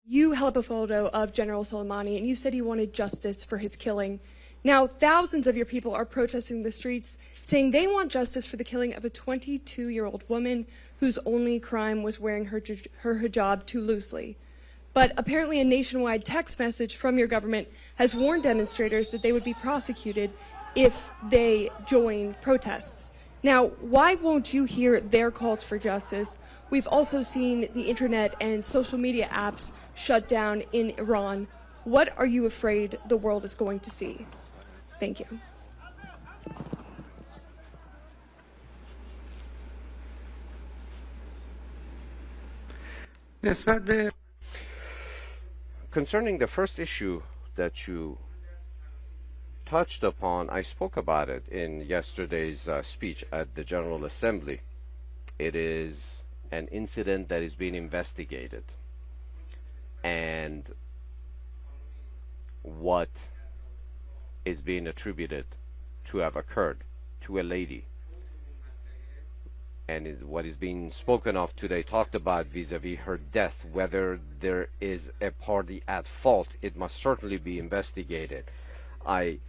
You held up a photo of General Soleimani, and you said you wanted justice for his killing. Now, thousands of your people are protesting the streets, saying they want justice for the killing of a 22-year-old woman whose only crime was wearing her hijab too loosely. But apparently a nationwide text message from your government has warned demonstrators that they would be prosecuted if they join protests. Now, why won't you hear their calls for justice? We've also seen the internet and social media apps shut down in Iran. What are you afraid the world is going to see? Thank you. Concerning the first issue that you touched upon, I spoke about it in yesterday's speech at the General Assembly. It is an incident that is being investigated, and what is being attributed to have occurred to a lady, and what is being spoken of today, talked about vis-a-vis her death, whether there is a party at fault, it must certainly be investigated. I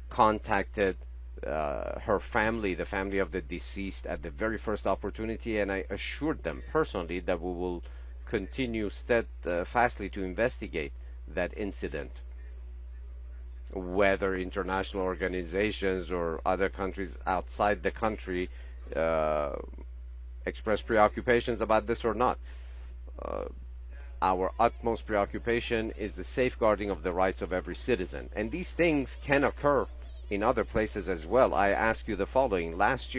contacted her family, the family of the deceased, at the very first opportunity, and I assured them personally that we will continue steadfastly to investigate that incident. Whether international organizations or other countries outside the country express preoccupations about this or not, our utmost preoccupation is the safeguarding of the rights of every citizen, and these things can occur in other places as well. I ask you the following: last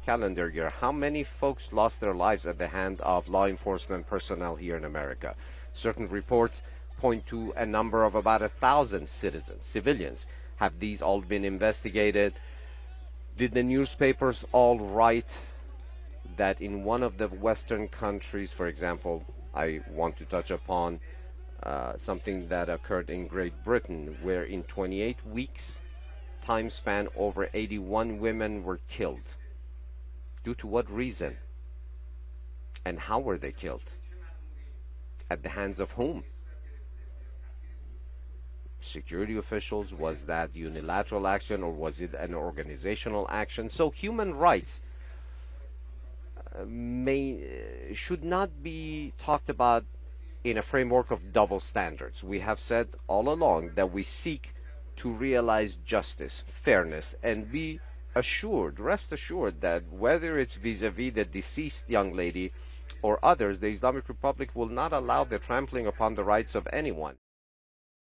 calendar year, how many folks lost their lives at the hand of law enforcement personnel here in America? Certain reports point to a number of about 1,000 civilians. Have these all been investigated? Did the newspapers all write that in one of the Western countries, for example, I want to touch upon something that occurred in Great Britain, where in 28 weeks time span, over 81 women were killed. Due to what reason? And how were they killed? At the hands of whom? Security officials? Was that unilateral action, or was it an organizational action? So human rights should not be talked about in a framework of double standards. We have said all along that we seek to realize justice, fairness, and be assured, rest assured, that whether it's vis-a-vis the deceased young lady or others, the Islamic Republic will not allow the trampling upon the rights of anyone.